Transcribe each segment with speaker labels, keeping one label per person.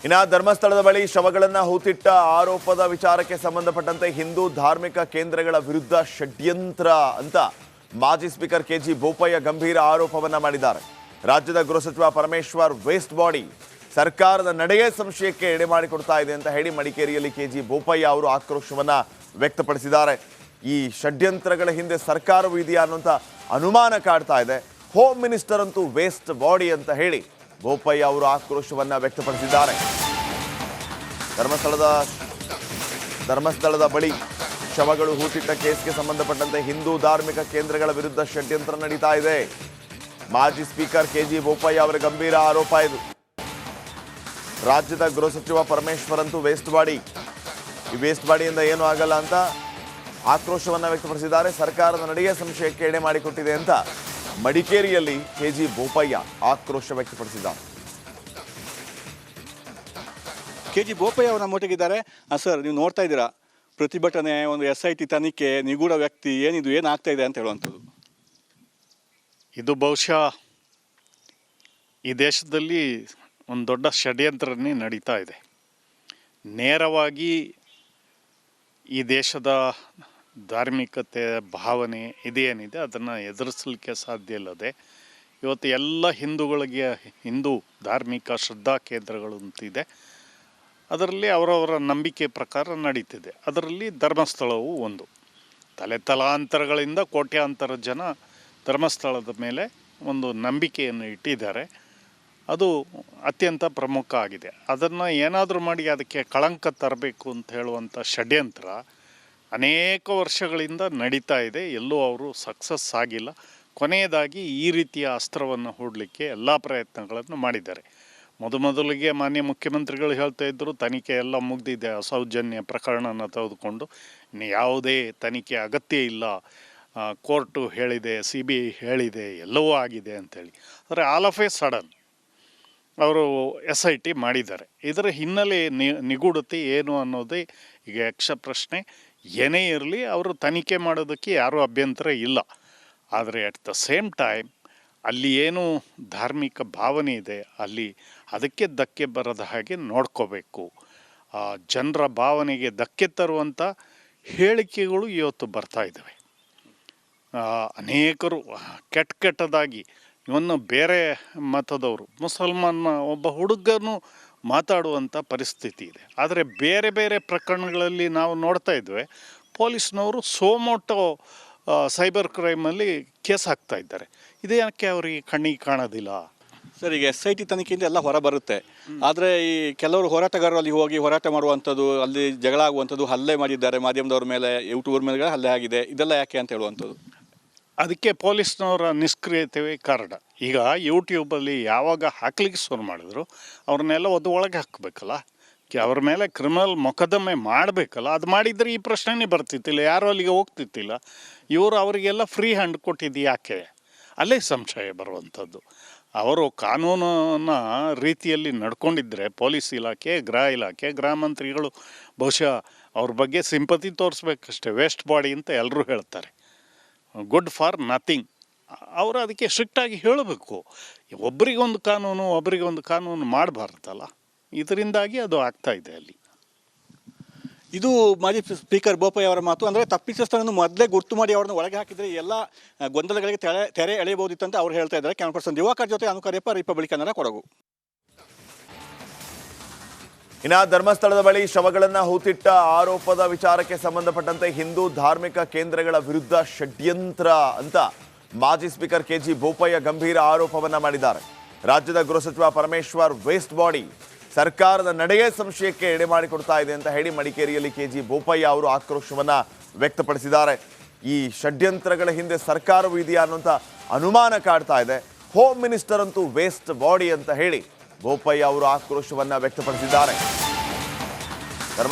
Speaker 1: ಇನ್ನು ಧರ್ಮಸ್ಥಳದ ಬಳಿ ಶವಗಳನ್ನು ಹೂತಿಟ್ಟ ಆರೋಪದ ವಿಚಾರಕ್ಕೆ ಸಂಬಂಧಪಟ್ಟಂತೆ ಹಿಂದೂ ಧಾರ್ಮಿಕ ಕೇಂದ್ರಗಳ ವಿರುದ್ಧ ಷಡ್ಯಂತ್ರ ಅಂತ ಮಾಜಿ ಸ್ಪೀಕರ್ ಕೆಜಿ ಬೋಪಯ್ಯ ಗಂಭೀರ ಆರೋಪವನ್ನ ಮಾಡಿದ್ದಾರೆ. ರಾಜ್ಯದ ಗೃಹ ಸಚಿವ ಪರಮೇಶ್ವರ್ ವೇಸ್ಟ್ ಬಾಡಿ ಸರ್ಕಾರದ ನಡೆಯೇ ಸಂಶಯಕ್ಕೆ ಎಡೆ ಮಾಡಿಕೊಡ್ತಾ ಇದೆ ಅಂತ ಹೇಳಿ ಮಡಿಕೇರಿಯಲ್ಲಿ ಕೆಜಿ ಬೋಪಯ್ಯ ಅವರು ಆಕ್ರೋಶವನ್ನ ವ್ಯಕ್ತಪಡಿಸಿದ್ದಾರೆ. ಈ ಷಡ್ಯಂತ್ರಗಳ ಹಿಂದೆ ಸರ್ಕಾರವೂ ಇದೆಯಾ ಅನ್ನುವಂಥ ಅನುಮಾನ ಕಾಡ್ತಾ ಇದೆ. ಹೋಮ್ ಮಿನಿಸ್ಟರ್ ಅಂತೂ ವೇಸ್ಟ್ ಬಾಡಿ ಅಂತ ಹೇಳಿ ಬೋಪಯ್ಯ ಅವರು ಆಕ್ರೋಶವನ್ನ ವ್ಯಕ್ತಪಡಿಸಿದ್ದಾರೆ. ಧರ್ಮಸ್ಥಳದ ಬಳಿ ಶವಗಳು ಹೂತಿಟ್ಟ ಕೇಸ್ಗೆ ಸಂಬಂಧಪಟ್ಟಂತೆ ಹಿಂದೂ ಧಾರ್ಮಿಕ ಕೇಂದ್ರಗಳ ವಿರುದ್ಧ ಷಡ್ಯಂತ್ರ ನಡೀತಾ ಇದೆ. ಮಾಜಿ ಸ್ಪೀಕರ್ ಕೆಜಿ ಬೋಪಯ್ಯ ಅವರ ಗಂಭೀರ ಆರೋಪ ಇದು. ರಾಜ್ಯದ ಗೃಹ ಸಚಿವ ಪರಮೇಶ್ವರ್ ಅಂತೂ ವೇಸ್ಟ್ ಬಾಡಿ, ಈ ವೇಸ್ಟ್ ಬಾಡಿಯಿಂದ ಏನೂ ಆಗಲ್ಲ ಅಂತ ಆಕ್ರೋಶವನ್ನ ವ್ಯಕ್ತಪಡಿಸಿದ್ದಾರೆ. ಸರ್ಕಾರದ ನಡೆಯೇ ಸಂಶಯಕ್ಕೆ ಎಡೆ ಮಾಡಿಕೊಟ್ಟಿದೆ ಅಂತ ಮಡಿಕೇರಿಯಲ್ಲಿ ಕೆಜಿ ಬೋಪಯ್ಯ ಆಕ್ರೋಶ ವ್ಯಕ್ತಪಡಿಸಿದ್ದಾರೆ.
Speaker 2: ಕೆಜಿ ಬೋಪಯ್ಯ ಅವರು ನಮ್ಮೊಟ್ಟಿಗಿದ್ದಾರೆ. ಸರ್, ನೀವು ನೋಡ್ತಾ ಇದ್ದೀರಾ ಪ್ರತಿಭಟನೆ, ಒಂದು SIT ತನಿಖೆ, ನಿಗೂಢ ವ್ಯಕ್ತಿ, ಏನಾಗ್ತಾ ಇದೆ ಅಂತ ಹೇಳುವಂಥದ್ದು.
Speaker 3: ಇದು ಬಹುಶಃ ಈ ದೇಶದಲ್ಲಿ ಒಂದು ದೊಡ್ಡ ಷಡ್ಯಂತ್ರನೇ ನಡೀತಾ ಇದೆ. ನೇರವಾಗಿ ಈ ದೇಶದ ಧಾರ್ಮಿಕತೆ ಭಾವನೆ ಇದೇನಿದೆ ಅದನ್ನು ಎದುರಿಸಲಿಕ್ಕೆ ಸಾಧ್ಯ ಇಲ್ಲದೆ ಇವತ್ತು ಎಲ್ಲ ಹಿಂದೂಗಳಿಗೆ ಹಿಂದೂ ಧಾರ್ಮಿಕ ಶ್ರದ್ಧಾ ಕೇಂದ್ರಗಳು ಅಂತಿದೆ. ಅದರಲ್ಲಿ ಅವರವರ ನಂಬಿಕೆ ಪ್ರಕಾರ ನಡೀತಿದೆ. ಅದರಲ್ಲಿ ಧರ್ಮಸ್ಥಳವು ಒಂದು. ತಲಾಂತರಗಳಿಂದ ಕೋಟ್ಯಾಂತರ ಜನ ಧರ್ಮಸ್ಥಳದ ಮೇಲೆ ಒಂದು ನಂಬಿಕೆಯನ್ನು ಇಟ್ಟಿದ್ದಾರೆ. ಅದು ಅತ್ಯಂತ ಪ್ರಮುಖ ಆಗಿದೆ. ಅದನ್ನು ಏನಾದರೂ ಮಾಡಿ ಅದಕ್ಕೆ ಕಳಂಕ ತರಬೇಕು ಅಂತ ಹೇಳುವಂಥ ಷಡ್ಯಂತ್ರ ಅನೇಕ ವರ್ಷಗಳಿಂದ ನಡೀತಾ ಇದೆ. ಎಲ್ಲೂ ಅವರು ಸಕ್ಸಸ್ ಆಗಿಲ್ಲ. ಕೊನೆಯದಾಗಿ ಈ ರೀತಿಯ ಅಸ್ತ್ರವನ್ನು ಹೂಡಲಿಕ್ಕೆ ಎಲ್ಲ ಪ್ರಯತ್ನಗಳನ್ನು ಮಾಡಿದ್ದಾರೆ. ಮೊದಲಿಗೆ ಮಾನ್ಯ ಮುಖ್ಯಮಂತ್ರಿಗಳು ಹೇಳ್ತಾ ಇದ್ದರು ತನಿಖೆ ಎಲ್ಲ ಮುಗಿದಿದೆ, ಅಸೌಜನ್ಯ ಪ್ರಕರಣನ ತೆಗೆದುಕೊಂಡು ಇನ್ನು ಯಾವುದೇ ತನಿಖೆ ಅಗತ್ಯ ಇಲ್ಲ, ಕೋರ್ಟು ಹೇಳಿದೆ, CBI ಹೇಳಿದೆ, ಎಲ್ಲವೂ ಆಗಿದೆ ಅಂಥೇಳಿ. ಆದರೆ ಆಲ್ ಆಫ್ ಎ ಸಡನ್ ಅವರು SIT ಮಾಡಿದ್ದಾರೆ. ಇದರ ಹಿನ್ನೆಲೆ ನಿಗೂಢತೆ ಏನು ಅನ್ನೋದೇ ಈಗ ಯಕ್ಷ ಪ್ರಶ್ನೆ. ಏನೇ ಇರಲಿ ಅವರು ತನಿಖೆ ಮಾಡೋದಕ್ಕೆ ಯಾರೂ ಅಭ್ಯಂತರ ಇಲ್ಲ. ಆದರೆ ಅಟ್ ದ ಸೇಮ್ ಟೈಮ್ ಅಲ್ಲಿ ಏನು ಧಾರ್ಮಿಕ ಭಾವನೆ ಇದೆ ಅಲ್ಲಿ ಅದಕ್ಕೆ ಧಕ್ಕೆ ಬರದ ಹಾಗೆ ನೋಡ್ಕೋಬೇಕು. ಜನರ ಭಾವನೆಗೆ ಧಕ್ಕೆ ತರುವಂಥ ಹೇಳಿಕೆಗಳು ಇವತ್ತು ಬರ್ತಾ ಇದ್ದಾವೆ. ಅನೇಕರು ಕೆಟ್ಟದಾಗಿ ಇವನ್ನು ಬೇರೆ ಮತದವರು ಮುಸಲ್ಮಾನ ಒಬ್ಬ ಹುಡುಗನು ಮಾತಾಡುವಂಥ ಪರಿಸ್ಥಿತಿ ಇದೆ. ಆದರೆ ಬೇರೆ ಬೇರೆ ಪ್ರಕರಣಗಳಲ್ಲಿ ನಾವು ನೋಡ್ತಾ ಇದ್ವಿ, ಪೊಲೀಸ್ನವರು ಸೋಮೋಟೋ ಸೈಬರ್ ಕ್ರೈಮಲ್ಲಿ ಕೇಸ್ ಹಾಕ್ತಾ ಇದ್ದಾರೆ. ಇದೇ ಯಾಕೆ ಅವರಿಗೆ ಕಣ್ಣಿಗೆ ಕಾಣೋದಿಲ್ಲ?
Speaker 2: ಸರ್, ಈಗ SIT ತನಿಖೆಯಿಂದ ಎಲ್ಲ ಹೊರ ಬರುತ್ತೆ. ಆದರೆ ಈ ಕೆಲವರು ಹೋರಾಟಗಾರರು ಅಲ್ಲಿ ಹೋಗಿ ಹೋರಾಟ ಮಾಡುವಂಥದ್ದು, ಅಲ್ಲಿ ಜಗಳ ಆಗುವಂಥದ್ದು, ಹಲ್ಲೆ ಮಾಡಿದ್ದಾರೆ ಮಾಧ್ಯಮದವ್ರ ಮೇಲೆ, ಯೂಟ್ಯೂಬರ್ ಮೇಲೆ ಹಲ್ಲೆ ಆಗಿದೆ, ಇದೆಲ್ಲ ಯಾಕೆ ಅಂತ ಹೇಳುವಂಥದ್ದು.
Speaker 3: ಅದಕ್ಕೆ ಪೊಲೀಸ್ನವರ ನಿಷ್ಕ್ರಿಯತೆಯೇ ಕಾರಣ. ಈಗ ಯೂಟ್ಯೂಬಲ್ಲಿ ಯಾವಾಗ ಹಾಕ್ಲಿಕ್ಕೆ ಶುರು ಮಾಡಿದ್ರು ಅವ್ರನ್ನೆಲ್ಲ ಒಳಗೆ ಹಾಕಬೇಕಲ್ಲ, ಅವ್ರ ಮೇಲೆ ಕ್ರಿಮಿನಲ್ ಮೊಕದ್ದಮೆ ಮಾಡಬೇಕಲ್ಲ. ಅದು ಮಾಡಿದರೆ ಈ ಪ್ರಶ್ನೆನೇ ಬರ್ತಿತ್ತಿಲ್ಲ, ಯಾರೂ ಅಲ್ಲಿಗೆ ಹೋಗ್ತಿತ್ತಿಲ್ಲ. ಇವರು ಅವರಿಗೆಲ್ಲ ಫ್ರೀ ಹ್ಯಾಂಡ್ ಕೊಟ್ಟಿದ್ದು ಯಾಕೆ? ಅಲ್ಲೇ ಸಂಶಯ ಬರುವಂಥದ್ದು. ಅವರು ಕಾನೂನಿನ ರೀತಿಯಲ್ಲಿ ನಡ್ಕೊಂಡಿದ್ದರೆ ಪೊಲೀಸ್ ಇಲಾಖೆ, ಗೃಹ ಇಲಾಖೆ, ಗೃಹ ಮಂತ್ರಿಗಳು ಬಹುಶಃ ಅವ್ರ ಬಗ್ಗೆ ಸಿಂಪತಿ ತೋರಿಸ್ಬೇಕಷ್ಟೇ. ವೇಸ್ಟ್ ಬಾಡಿ ಅಂತ ಎಲ್ಲರೂ ಹೇಳ್ತಾರೆ, ಗುಡ್ ಫಾರ್ ನಥಿಂಗ್. ಅವರು ಅದಕ್ಕೆ ಸ್ಟ್ರಿಕ್ಟಾಗಿ ಹೇಳಬೇಕು. ಒಬ್ಬರಿಗೊಂದು ಕಾನೂನು ಮಾಡಬಾರ್ದಲ್ಲ. ಇದರಿಂದಾಗಿ ಅದು ಆಗ್ತಾ ಇದೆ ಅಲ್ಲಿ.
Speaker 2: ಇದು ಮಾಜಿ ಸ್ಪೀಕರ್ ಬೋಪಯ್ಯ ಅವರ ಮಾತು. ಅಂದರೆ ತಪ್ಪಿತಸ್ಥರನ್ನು ಮೊದಲೇ ಗುರ್ತು ಮಾಡಿ ಅವ್ರನ್ನ ಒಳಗೆ ಹಾಕಿದರೆ ಎಲ್ಲ ಗೊಂದಲಗಳಿಗೆ ತೆರೆ ಎಳೆಯಬಹುದಿತ್ತು ಅಂತ ಅವ್ರು ಹೇಳ್ತಾ ಇದ್ದಾರೆ. ಕ್ಯಾಮರಾ ಪರ್ಸನ್ ದಿವಾಕರ್ ಜೊತೆ ಅನುಕರ್ಯಪ್ಪ, ರಿಪಬ್ಲಿಕ್ ಕನ್ನಡ, ಕೊಡಗು.
Speaker 1: ಇನ್ನು ಧರ್ಮಸ್ಥಳದ ಬಳಿ ಶವಗಳನ್ನು ಹೂತಿಟ್ಟ ಆರೋಪದ ವಿಚಾರಕ್ಕೆ ಸಂಬಂಧಪಟ್ಟಂತೆ ಹಿಂದೂ ಧಾರ್ಮಿಕ ಕೇಂದ್ರಗಳ ವಿರುದ್ಧ ಷಡ್ಯಂತ್ರ ಅಂತ ಮಾಜಿ ಸ್ಪೀಕರ್ ಕೆಜಿ ಬೋಪಯ್ಯ ಗಂಭೀರ ಆರೋಪವನ್ನ ಮಾಡಿದ್ದಾರೆ. ರಾಜ್ಯದ ಗೃಹ ಸಚಿವ ಪರಮೇಶ್ವರ್ ವೇಸ್ಟ್ ಬಾಡಿ ಸರ್ಕಾರದ ನಡೆಯೇ ಸಂಶಯಕ್ಕೆ ಎಡೆ ಮಾಡಿಕೊಡ್ತಾ ಇದೆ ಅಂತ ಹೇಳಿ ಮಡಿಕೇರಿಯಲ್ಲಿ ಕೆಜಿ ಬೋಪಯ್ಯ ಅವರು ಆಕ್ರೋಶವನ್ನ ವ್ಯಕ್ತಪಡಿಸಿದ್ದಾರೆ. ಈ ಷಡ್ಯಂತ್ರಗಳ ಹಿಂದೆ ಸರ್ಕಾರವೂ ಇದೆಯಾ ಅನ್ನುವಂಥ ಅನುಮಾನ ಕಾಡ್ತಾ ಇದೆ. ಹೋಮ್ ಮಿನಿಸ್ಟರ್ ಅಂತೂ ವೇಸ್ಟ್ ಬಾಡಿ ಅಂತ ಹೇಳಿ ಬೋಪಯ್ಯ ಅವರು ಆಕ್ರೋಶವನ್ನ ವ್ಯಕ್ತಪಡಿಸಿದ್ದಾರೆ.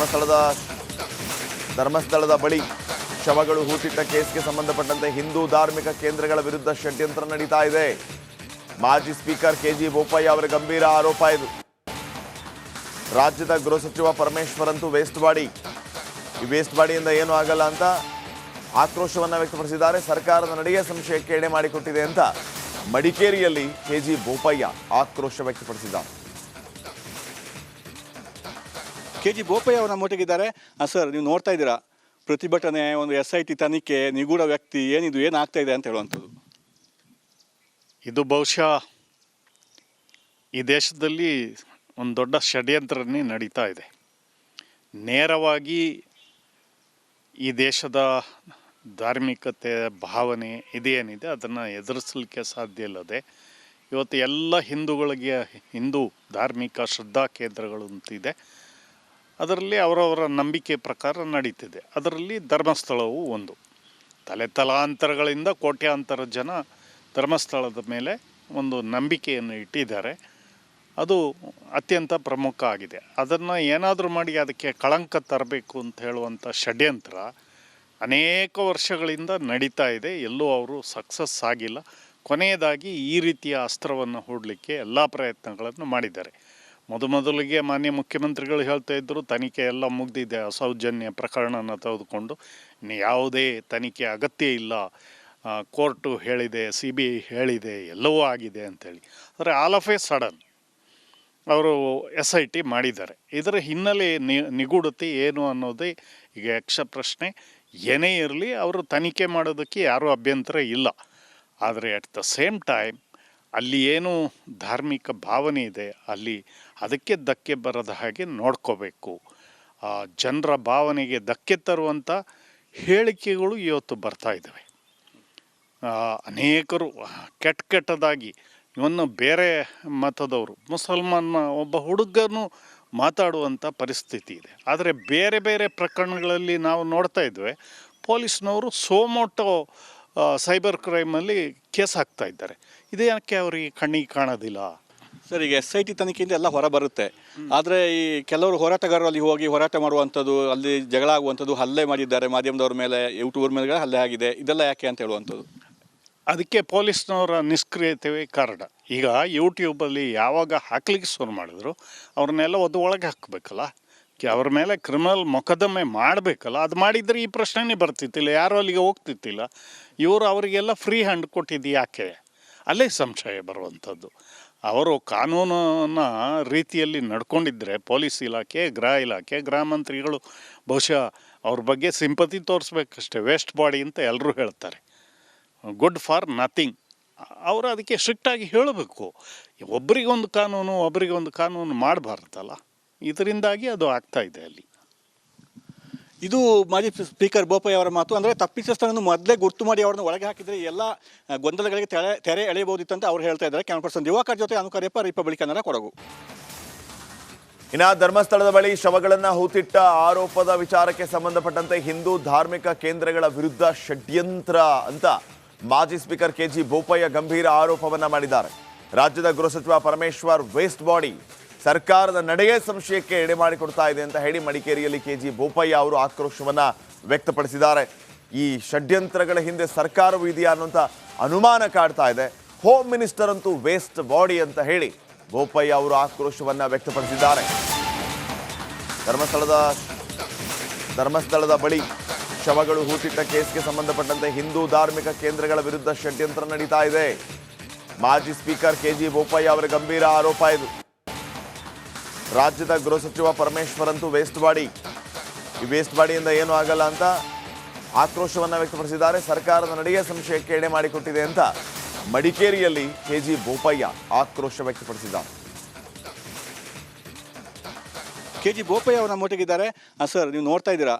Speaker 1: ಧರ್ಮಸ್ಥಳದ ಬಳಿ ಶವಗಳು ಹೂತಿಟ್ಟ ಕೇಸ್ಗೆ ಸಂಬಂಧಪಟ್ಟಂತೆ ಹಿಂದೂ ಧಾರ್ಮಿಕ ಕೇಂದ್ರಗಳ ವಿರುದ್ಧ ಷಡ್ಯಂತ್ರ ನಡೀತಾ ಇದೆ. ಮಾಜಿ ಸ್ಪೀಕರ್ ಕೆಜಿ ಬೋಪಯ್ಯ ಅವರ ಗಂಭೀರ ಆರೋಪ ಇದು. ರಾಜ್ಯದ ಗೃಹ ಸಚಿವ ಪರಮೇಶ್ವರ್ ಅಂತೂ ವೇಸ್ಟ್ ಬಾಡಿ, ಈ ವೇಸ್ಟ್ ಬಾಡಿಯಿಂದ ಏನೂ ಆಗಲ್ಲ ಅಂತ ಆಕ್ರೋಶವನ್ನ ವ್ಯಕ್ತಪಡಿಸಿದ್ದಾರೆ. ಸರ್ಕಾರದ ನಡೆಯೇ ಸಂಶಯಕ್ಕೆ ಎಡೆ ಮಾಡಿಕೊಟ್ಟಿದೆ ಅಂತ ಮಡಿಕೇರಿಯಲ್ಲಿ ಕೆಜಿ ಬೋಪಯ್ಯ ಆಕ್ರೋಶ ವ್ಯಕ್ತಪಡಿಸಿದ್ದಾರೆ.
Speaker 2: KG ಬೋಪಯ್ಯ ಅವರ ನಮ್ಮೊಟ್ಟಿಗಿದ್ದಾರೆ. ಸರ್, ನೀವು ನೋಡ್ತಾ ಇದ್ದೀರಾ, ಪ್ರತಿಭಟನೆ, ಒಂದು SIT ತನಿಖೆ, ನಿಗೂಢ ವ್ಯಕ್ತಿ, ಏನಿದು ಏನಾಗ್ತಾ ಇದೆ ಅಂತ ಹೇಳುವಂಥದ್ದು.
Speaker 3: ಇದು ಬಹುಶಃ ಈ ದೇಶದಲ್ಲಿ ಒಂದು ದೊಡ್ಡ ಷಡ್ಯಂತ್ರನೇ ನಡೀತಾ ಇದೆ. ನೇರವಾಗಿ ಈ ದೇಶದ ಧಾರ್ಮಿಕತೆ ಭಾವನೆ ಇದೇನಿದೆ ಅದನ್ನು ಎದುರಿಸಲಿಕ್ಕೆ ಸಾಧ್ಯ ಇಲ್ಲದೆ ಇವತ್ತು ಎಲ್ಲ ಹಿಂದೂಗಳಿಗೆ ಹಿಂದೂ ಧಾರ್ಮಿಕ ಶ್ರದ್ಧಾ ಕೇಂದ್ರಗಳು ಅಂತಿದೆ. ಅದರಲ್ಲಿ ಅವರವರ ನಂಬಿಕೆ ಪ್ರಕಾರ ನಡೀತಿದೆ. ಅದರಲ್ಲಿ ಧರ್ಮಸ್ಥಳವು ಒಂದು. ತಲಾಂತರಗಳಿಂದ ಕೋಟ್ಯಾಂತರ ಜನ ಧರ್ಮಸ್ಥಳದ ಮೇಲೆ ಒಂದು ನಂಬಿಕೆಯನ್ನು ಇಟ್ಟಿದ್ದಾರೆ. ಅದು ಅತ್ಯಂತ ಪ್ರಮುಖ ಆಗಿದೆ. ಅದನ್ನು ಏನಾದರೂ ಮಾಡಿ ಅದಕ್ಕೆ ಕಳಂಕ ತರಬೇಕು ಅಂತ ಹೇಳುವಂಥ ಷಡ್ಯಂತ್ರ ಅನೇಕ ವರ್ಷಗಳಿಂದ ನಡೀತಾ ಇದೆ. ಎಲ್ಲೂ ಅವರು ಸಕ್ಸಸ್ ಆಗಿಲ್ಲ. ಕೊನೆಯದಾಗಿ ಈ ರೀತಿಯ ಅಸ್ತ್ರವನ್ನು ಹೂಡಲಿಕ್ಕೆ ಎಲ್ಲ ಪ್ರಯತ್ನಗಳನ್ನು ಮಾಡಿದ್ದಾರೆ. ಮೊದಲಿಗೆ ಮಾನ್ಯ ಮುಖ್ಯಮಂತ್ರಿಗಳು ಹೇಳ್ತಾ ಇದ್ದರು, ತನಿಖೆ ಎಲ್ಲ ಮುಗಿದಿದೆ, ಅಸೌಜನ್ಯ ಪ್ರಕರಣನ ತೆಗೆದುಕೊಂಡು ಇನ್ನು ಯಾವುದೇ ತನಿಖೆ ಅಗತ್ಯ ಇಲ್ಲ, ಕೋರ್ಟು ಹೇಳಿದೆ, CBI ಹೇಳಿದೆ, ಎಲ್ಲವೂ ಆಗಿದೆ ಅಂಥೇಳಿ. ಆದರೆ ಆಲ್ ಆಫ್ ಎ ಸಡನ್ ಅವರು SIT ಮಾಡಿದ್ದಾರೆ. ಇದರ ಹಿನ್ನೆಲೆ ನಿಗೂಢತೆ ಏನು ಅನ್ನೋದೇ ಈಗ ಯಕ್ಷ ಪ್ರಶ್ನೆ. ಏನೇ ಇರಲಿ, ಅವರು ತನಿಖೆ ಮಾಡೋದಕ್ಕೆ ಯಾರೂ ಅಭ್ಯಂತರ ಇಲ್ಲ. ಆದರೆ ಅಟ್ ದ ಸೇಮ್ ಟೈಮ್ ಅಲ್ಲಿ ಏನು ಧಾರ್ಮಿಕ ಭಾವನೆ ಇದೆ ಅಲ್ಲಿ ಅದಕ್ಕೆ ಧಕ್ಕೆ ಬರದ ಹಾಗೆ ನೋಡ್ಕೋಬೇಕು. ಜನರ ಭಾವನೆಗೆ ಧಕ್ಕೆ ತರುವಂಥ ಹೇಳಿಕೆಗಳು ಇವತ್ತು ಬರ್ತಾ ಇದ್ದಾವೆ. ಅನೇಕರು ಕೆಟ್ಟದಾಗಿ ಇವನ್ನು ಬೇರೆ ಮತದವರು, ಮುಸಲ್ಮಾನ ಒಬ್ಬ ಹುಡುಗನು ಮಾತಾಡುವಂಥ ಪರಿಸ್ಥಿತಿ ಇದೆ. ಆದರೆ ಬೇರೆ ಬೇರೆ ಪ್ರಕರಣಗಳಲ್ಲಿ ನಾವು ನೋಡ್ತಾ ಇದ್ವಿ, ಪೊಲೀಸ್ನವರು ಸೋಮೋಟೋ ಸೈಬರ್ ಕ್ರೈಮಲ್ಲಿ ಕೇಸ್ ಹಾಕ್ತಾ ಇದ್ದಾರೆ. ಇದೇ ಯಾಕೆ ಅವರಿಗೆ ಕಣ್ಣಿಗೆ ಕಾಣೋದಿಲ್ಲ?
Speaker 2: ಸರ್, ಈಗ SIT ತನಿಖೆಯಿಂದ ಎಲ್ಲ ಹೊರ ಬರುತ್ತೆ. ಆದರೆ ಈ ಕೆಲವರು ಹೋರಾಟಗಾರರು ಅಲ್ಲಿ ಹೋಗಿ ಹೋರಾಟ ಮಾಡುವಂಥದ್ದು, ಅಲ್ಲಿ ಜಗಳ ಆಗುವಂಥದ್ದು, ಹಲ್ಲೆ ಮಾಡಿದ್ದಾರೆ ಮಾಧ್ಯಮದವ್ರ ಮೇಲೆ, ಯೂಟ್ಯೂಬರ್ ಮೇಲೆ ಹಲ್ಲೆ ಆಗಿದೆ, ಇದೆಲ್ಲ ಯಾಕೆ ಅಂತ ಹೇಳುವಂಥದ್ದು.
Speaker 3: ಅದಕ್ಕೆ ಪೊಲೀಸ್ನವರ ನಿಷ್ಕ್ರಿಯತೆಯೇ ಕಾರಣ. ಈಗ ಯೂಟ್ಯೂಬಲ್ಲಿ ಯಾವಾಗ ಹಾಕ್ಲಿಕ್ಕೆ ಶುರು ಮಾಡಿದ್ರು ಅವ್ರನ್ನೆಲ್ಲ ಒಳಗೆ ಹಾಕಬೇಕಲ್ಲ, ಅವ್ರ ಮೇಲೆ ಕ್ರಿಮಿನಲ್ ಮೊಕದ್ದಮೆ ಮಾಡಬೇಕಲ್ಲ. ಅದು ಮಾಡಿದರೆ ಈ ಪ್ರಶ್ನೆನೇ ಬರ್ತಿತ್ತಿಲ್ಲ, ಯಾರೂ ಅಲ್ಲಿಗೆ ಹೋಗ್ತಿತ್ತಿಲ್ಲ. ಇವರು ಅವರಿಗೆಲ್ಲ ಫ್ರೀ ಹ್ಯಾಂಡ್ ಕೊಟ್ಟಿದ್ದು ಯಾಕೆ? ಅಲ್ಲೇ ಸಂಶಯ ಬರುವಂಥದ್ದು. ಅವರು ಕಾನೂನಿನ ರೀತಿಯಲ್ಲಿ ನಡ್ಕೊಂಡಿದ್ದರೆ ಪೊಲೀಸ್ ಇಲಾಖೆ, ಗೃಹ ಇಲಾಖೆ, ಗೃಹ ಮಂತ್ರಿಗಳು ಬಹುಶಃ ಅವ್ರ ಬಗ್ಗೆ ಸಿಂಪತಿ ತೋರಿಸ್ಬೇಕಷ್ಟೇ. ವೇಸ್ಟ್ ಬಾಡಿ ಅಂತ ಎಲ್ಲರೂ ಹೇಳ್ತಾರೆ, ಗುಡ್ ಫಾರ್ ನಥಿಂಗ್. ಅವರು ಅದಕ್ಕೆ ಸ್ಟ್ರಿಕ್ಟಾಗಿ ಹೇಳಬೇಕು. ಒಬ್ಬರಿಗೊಂದು ಕಾನೂನು ಮಾಡಬಾರ್ದಲ್ಲ. ಇದರಿಂದಾಗಿ ಅದು ಆಗ್ತಾ ಇದೆ ಅಲ್ಲಿ.
Speaker 2: ಇದು ಮಾಜಿ ಸ್ಪೀಕರ್ ಬೋಪಯ್ಯ ಅವರ ಮಾತು. ಅಂದರೆ ತಪ್ಪಿತಸ್ಥರನ್ನು ಮೊದಲೇ ಗುರ್ತು ಮಾಡಿ ಅವ್ರನ್ನ ಒಳಗೆ ಹಾಕಿದರೆ ಎಲ್ಲ ಗೊಂದಲಗಳಿಗೆ ತೆರೆ ಎಳೆಯಬಹುದಿತ್ತು ಅಂತ ಅವ್ರು ಹೇಳ್ತಾ ಇದ್ದಾರೆ. ಕ್ಯಾಮರಾ ಪರ್ಸನ್ ದಿವಾಕರ್ ಜೊತೆ ಅನುಕರ್ಯಪ್ಪ, ರಿಪಬ್ಲಿಕ್ ಕನ್ನಡ, ಕೊಡಗು.
Speaker 1: ಇನ್ನು ಧರ್ಮಸ್ಥಳದ ಬಳಿ ಶವಗಳನ್ನು ಹೂತಿಟ್ಟ ಆರೋಪದ ವಿಚಾರಕ್ಕೆ ಸಂಬಂಧಪಟ್ಟಂತೆ ಹಿಂದೂ ಧಾರ್ಮಿಕ ಕೇಂದ್ರಗಳ ವಿರುದ್ಧ ಷಡ್ಯಂತ್ರ ಅಂತ ಮಾಜಿ ಸ್ಪೀಕರ್ KG ಬೋಪಯ್ಯ ಗಂಭೀರ ಆರೋಪವನ್ನ ಮಾಡಿದ್ದಾರೆ. ರಾಜ್ಯದ ಗೃಹ ಸಚಿವ ಪರಮೇಶ್ವರ್ ವೇಸ್ಟ್ ಬಾಡಿ ಸರ್ಕಾರದ ನಡೆಯೇ ಸಂಶಯಕ್ಕೆ ಎಡೆ ಮಾಡಿಕೊಡ್ತಾ ಇದೆ ಅಂತ ಹೇಳಿ ಮಡಿಕೇರಿಯಲ್ಲಿ KG ಬೋಪಯ್ಯ ಅವರು ಆಕ್ರೋಶವನ್ನ ವ್ಯಕ್ತಪಡಿಸಿದ್ದಾರೆ. ಈ ಷಡ್ಯಂತ್ರಗಳ ಹಿಂದೆ ಸರ್ಕಾರವೂ ಇದೆಯಾ ಅನ್ನುವಂಥ ಅನುಮಾನ ಕಾಡ್ತಾ ಇದೆ. ಹೋಮ್ ಮಿನಿಸ್ಟರ್ ಅಂತೂ ವೇಸ್ಟ್ ಬಾಡಿ ಅಂತ ಹೇಳಿ ಬೋಪಯ್ಯ ಅವರು ಆಕ್ರೋಶವನ್ನ ವ್ಯಕ್ತಪಡಿಸಿದ್ದಾರೆ. ಧರ್ಮಸ್ಥಳದ ಬಳಿ ಶವಗಳು ಹೂತಿಟ್ಟ ಕೇಸ್ಗೆ ಸಂಬಂಧಪಟ್ಟಂತೆ ಹಿಂದೂ ಧಾರ್ಮಿಕ ಕೇಂದ್ರಗಳ ವಿರುದ್ಧ ಷಡ್ಯಂತ್ರ ನಡೀತಾ ಇದೆ. ಮಾಜಿ ಸ್ಪೀಕರ್ KG ಬೋಪಯ್ಯ ಅವರ ಗಂಭೀರ ಆರೋಪ ಇದು. ರಾಜ್ಯದ ಗೃಹ ಸಚಿವ ಪರಮೇಶ್ವರ್ ಅಂತೂ ವೇಸ್ಟ್ ಬಾಡಿ, ಈ ವೇಸ್ಟ್ ಬಾಡಿಯಿಂದ ಏನೂ ಆಗಲ್ಲ ಅಂತ ಆಕ್ರೋಶವನ್ನ ವ್ಯಕ್ತಪಡಿಸಿದ್ದಾರೆ. ಸರ್ಕಾರದ ನಡೆಯೇ ಸಂಶಯಕ್ಕೆ ಎಡೆ ಮಾಡಿಕೊಟ್ಟಿದೆ ಅಂತ ಮಡಿಕೇರಿಯಲ್ಲಿ KG ಬೋಪಯ್ಯ ಆಕ್ರೋಶ ವ್ಯಕ್ತಪಡಿಸಿದ್ದಾರೆ.
Speaker 2: KG ಬೋಪಯ್ಯ ಅವರು ನಮ್ಮೊಟ್ಟಿಗಿದ್ದಾರೆ. ಸರ್, ನೀವು ನೋಡ್ತಾ ಇದ್ದೀರಾ,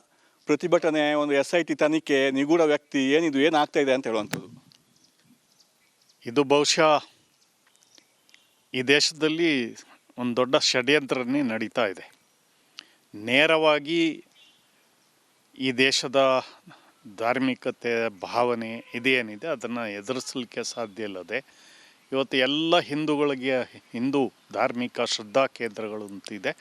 Speaker 2: ಪ್ರತಿಭಟನೆ, ಒಂದು SIT ತನಿಖೆ, ನಿಗೂಢ ವ್ಯಕ್ತಿ, ಏನಿದು ಏನಾಗ್ತಾ ಇದೆ ಅಂತ ಹೇಳುವಂಥದ್ದು.
Speaker 3: ಇದು ಬಹುಶಃ ಈ ದೇಶದಲ್ಲಿ ಒಂದು ದೊಡ್ಡ ಷಡ್ಯಂತ್ರನೇ ನಡೀತಾ ಇದೆ. ನೇರವಾಗಿ ಈ ದೇಶದ ಧಾರ್ಮಿಕತೆ ಭಾವನೆ ಇದೇನಿದೆ ಅದನ್ನು ಎದುರಿಸಲಿಕ್ಕೆ ಸಾಧ್ಯ ಇಲ್ಲದೆ ಇವತ್ತು ಎಲ್ಲ ಹಿಂದೂಗಳಿಗೆ ಹಿಂದೂ ಧಾರ್ಮಿಕ ಶ್ರದ್ಧಾ ಕೇಂದ್ರಗಳು ಅಂತಿದೆ.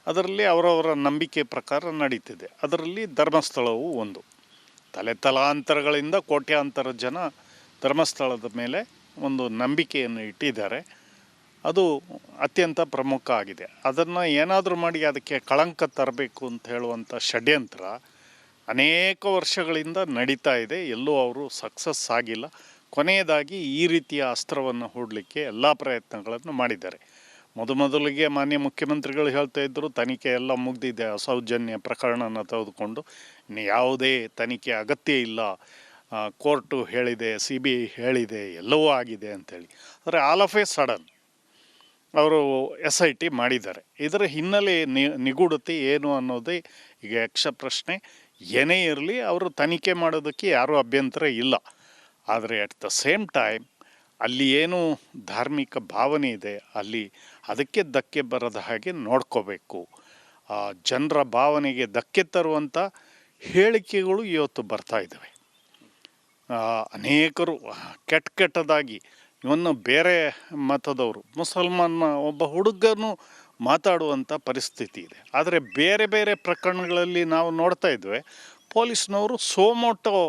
Speaker 3: ಅದರಲ್ಲಿ ಅವರವರ ನಂಬಿಕೆ ಪ್ರಕಾರ ನಡೀತಿದೆ. ಅದರಲ್ಲಿ ಧರ್ಮಸ್ಥಳವು ಒಂದು. ತಲಾಂತರಗಳಿಂದ ಕೋಟ್ಯಾಂತರ ಜನ ಧರ್ಮಸ್ಥಳದ ಮೇಲೆ ಒಂದು ನಂಬಿಕೆಯನ್ನು ಇಟ್ಟಿದ್ದಾರೆ. ಅದು ಅತ್ಯಂತ ಪ್ರಮುಖ ಆಗಿದೆ. ಅದನ್ನು ಏನಾದರೂ ಮಾಡಿ ಅದಕ್ಕೆ ಕಳಂಕ ತರಬೇಕು ಅಂತ ಹೇಳುವಂಥ ಷಡ್ಯಂತ್ರ ಅನೇಕ ವರ್ಷಗಳಿಂದ ನಡೀತಾ ಇದೆ. ಎಲ್ಲೂ ಅವರು ಸಕ್ಸಸ್ ಆಗಿಲ್ಲ. ಕೊನೆಯದಾಗಿ ಈ ರೀತಿಯ ಅಸ್ತ್ರವನ್ನು ಹೂಡಲಿಕ್ಕೆ ಎಲ್ಲ ಪ್ರಯತ್ನಗಳನ್ನು ಮಾಡಿದ್ದಾರೆ. ಮೊದಲಿಗೆ ಮಾನ್ಯ ಮುಖ್ಯಮಂತ್ರಿಗಳು ಹೇಳ್ತಾ ಇದ್ದರು ತನಿಖೆ ಎಲ್ಲ ಮುಗ್ದಿದೆ, ಸೌಜನ್ಯ ಪ್ರಕರಣನ ತೆಗೆದುಕೊಂಡು ಇನ್ನು ಯಾವುದೇ ತನಿಖೆ ಅಗತ್ಯ ಇಲ್ಲ, ಕೋರ್ಟು ಹೇಳಿದೆ, CBI ಹೇಳಿದೆ, ಎಲ್ಲವೂ ಆಗಿದೆ ಅಂಥೇಳಿ. ಆದರೆ ಆಲ್ ಆಫ್ ಎ ಸಡನ್ ಅವರು SIT ಮಾಡಿದ್ದಾರೆ. ಇದರ ಹಿನ್ನೆಲೆ ನಿಗೂಢತೆ ಏನು ಅನ್ನೋದೇ ಈಗ ಯಕ್ಷ ಪ್ರಶ್ನೆ. ಏನೇ ಇರಲಿ ಅವರು ತನಿಖೆ ಮಾಡೋದಕ್ಕೆ ಯಾರೂ ಅಭ್ಯಂತರ ಇಲ್ಲ. ಆದರೆ ಅಟ್ ದ ಸೇಮ್ ಟೈಮ್ ಅಲ್ಲಿ ಏನು ಧಾರ್ಮಿಕ ಭಾವನೆ ಇದೆ ಅಲ್ಲಿ ಅದಕ್ಕೆ ಧಕ್ಕೆ ಬರದ ಹಾಗೆ ನೋಡ್ಕೋಬೇಕು. ಜನರ ಭಾವನೆಗೆ ಧಕ್ಕೆ ತರುವಂಥ ಹೇಳಿಕೆಗಳು ಇವತ್ತು ಬರ್ತಾ ಇದ್ದಾವೆ. ಅನೇಕರು ಕೆಟ್ಟದಾಗಿ ಇವನ್ನು ಬೇರೆ ಮತದವರು ಮುಸಲ್ಮಾನ ಒಬ್ಬ ಹುಡುಗನು ಮಾತಾಡುವಂಥ ಪರಿಸ್ಥಿತಿ ಇದೆ. ಆದರೆ ಬೇರೆ ಬೇರೆ ಪ್ರಕರಣಗಳಲ್ಲಿ ನಾವು ನೋಡ್ತಾ ಇದ್ವಿ, ಪೊಲೀಸ್ನವರು ಸೋಮೋಟೋ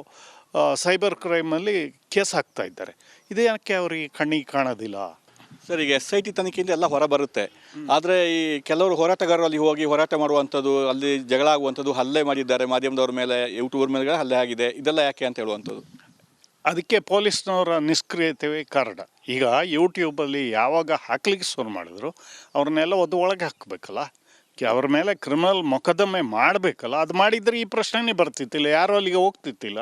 Speaker 3: ಸೈಬರ್ ಕ್ರೈಮಲ್ಲಿ ಕೇಸ್ ಹಾಕ್ತಾ ಇದ್ದಾರೆ. ಇದೇ ಯಾಕೆ ಅವರಿಗೆ ಕಣ್ಣಿಗೆ ಕಾಣೋದಿಲ್ಲ?
Speaker 2: ಸರ್, ಈಗ SIT ತನಿಖೆಯಿಂದ ಎಲ್ಲ ಹೊರ ಬರುತ್ತೆ. ಆದರೆ ಈ ಕೆಲವರು ಹೋರಾಟಗಾರರು ಅಲ್ಲಿ ಹೋಗಿ ಹೋರಾಟ ಮಾಡುವಂಥದ್ದು, ಅಲ್ಲಿ ಜಗಳ ಆಗುವಂಥದ್ದು, ಹಲ್ಲೆ ಮಾಡಿದ್ದಾರೆ ಮಾಧ್ಯಮದವ್ರ ಮೇಲೆ, ಯೂಟ್ಯೂಬರ್ ಮೇಲೆ ಹಲ್ಲೆ ಆಗಿದೆ, ಇದೆಲ್ಲ ಯಾಕೆ ಅಂತ ಹೇಳುವಂಥದ್ದು.
Speaker 3: ಅದಕ್ಕೆ ಪೊಲೀಸ್ನವರ ನಿಷ್ಕ್ರಿಯತೆಯೇ ಕಾರಣ. ಈಗ ಯೂಟ್ಯೂಬಲ್ಲಿ ಯಾವಾಗ ಹಾಕ್ಲಿಕ್ಕೆ ಶುರು ಮಾಡಿದ್ರು ಅವ್ರನ್ನೆಲ್ಲ ಒಳಗೆ ಹಾಕಬೇಕಲ್ಲ, ಅವ್ರ ಮೇಲೆ ಕ್ರಿಮಿನಲ್ ಮೊಕದ್ದಮೆ ಮಾಡಬೇಕಲ್ಲ. ಅದು ಮಾಡಿದರೆ ಈ ಪ್ರಶ್ನೆನೇ ಬರ್ತಿತ್ತಿಲ್ಲ, ಯಾರೂ ಅಲ್ಲಿಗೆ ಹೋಗ್ತಿತ್ತಿಲ್ಲ.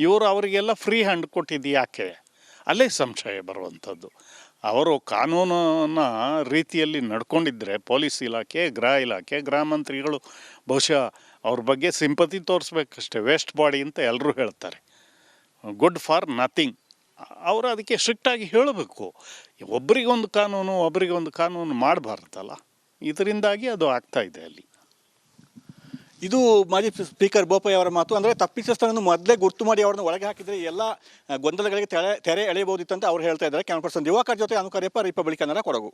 Speaker 3: ಇವರು ಅವರಿಗೆಲ್ಲ ಫ್ರೀ ಹ್ಯಾಂಡ್ ಕೊಟ್ಟಿದ್ದು ಯಾಕೆ? ಅಲ್ಲೇ ಸಂಶಯ ಬರುವಂಥದ್ದು. ಅವರು ಕಾನೂನಿನ ರೀತಿಯಲ್ಲಿ ನಡ್ಕೊಂಡಿದ್ದರೆ ಪೊಲೀಸ್ ಇಲಾಖೆ, ಗೃಹ ಇಲಾಖೆ, ಗೃಹ ಮಂತ್ರಿಗಳು ಬಹುಶಃ ಅವ್ರ ಬಗ್ಗೆ ಸಿಂಪತಿ ತೋರಿಸ್ಬೇಕಷ್ಟೇ. ವೇಸ್ಟ್ ಬಾಡಿ ಅಂತ ಎಲ್ಲರೂ ಹೇಳ್ತಾರೆ, ಗುಡ್ ಫಾರ್ ನಥಿಂಗ್. ಅವರು ಅದಕ್ಕೆ ಸ್ಟ್ರಿಕ್ಟಾಗಿ ಹೇಳಬೇಕು. ಒಬ್ಬರಿಗೊಂದು ಕಾನೂನು ಮಾಡಬಾರ್ದಲ್ಲ. ಇದರಿಂದಾಗಿ ಅದು ಆಗ್ತಾ ಇದೆ ಅಲ್ಲಿ.
Speaker 2: ಇದು ಮಾಜಿ ಸ್ಪೀಕರ್ ಬೋಪಯ್ಯ ಅವರ ಮಾತು. ಅಂದರೆ ತಪ್ಪಿತಸ್ಥರನ್ನು ಮೊದಲೇ ಗುರ್ತು ಮಾಡಿ ಅವ್ರನ್ನ ಒಳಗೆ ಹಾಕಿದರೆ ಎಲ್ಲ ಗೊಂದಲಗಳಿಗೆ ತೆರೆ ಎಳೆಯಬಹುದಿತ್ತಂತ ಅವ್ರು ಹೇಳ್ತಾ ಇದ್ದಾರೆ. ಕ್ಯಾಮರಾ ಪರ್ಸನ್ ದಿವಾಕರ್ ಜೊತೆ ಅನುಕರ್ಯಪ್ಪ, ರಿಪಬ್ಲಿಕ್ ಕನ್ನಡ, ಕೊಡಗು.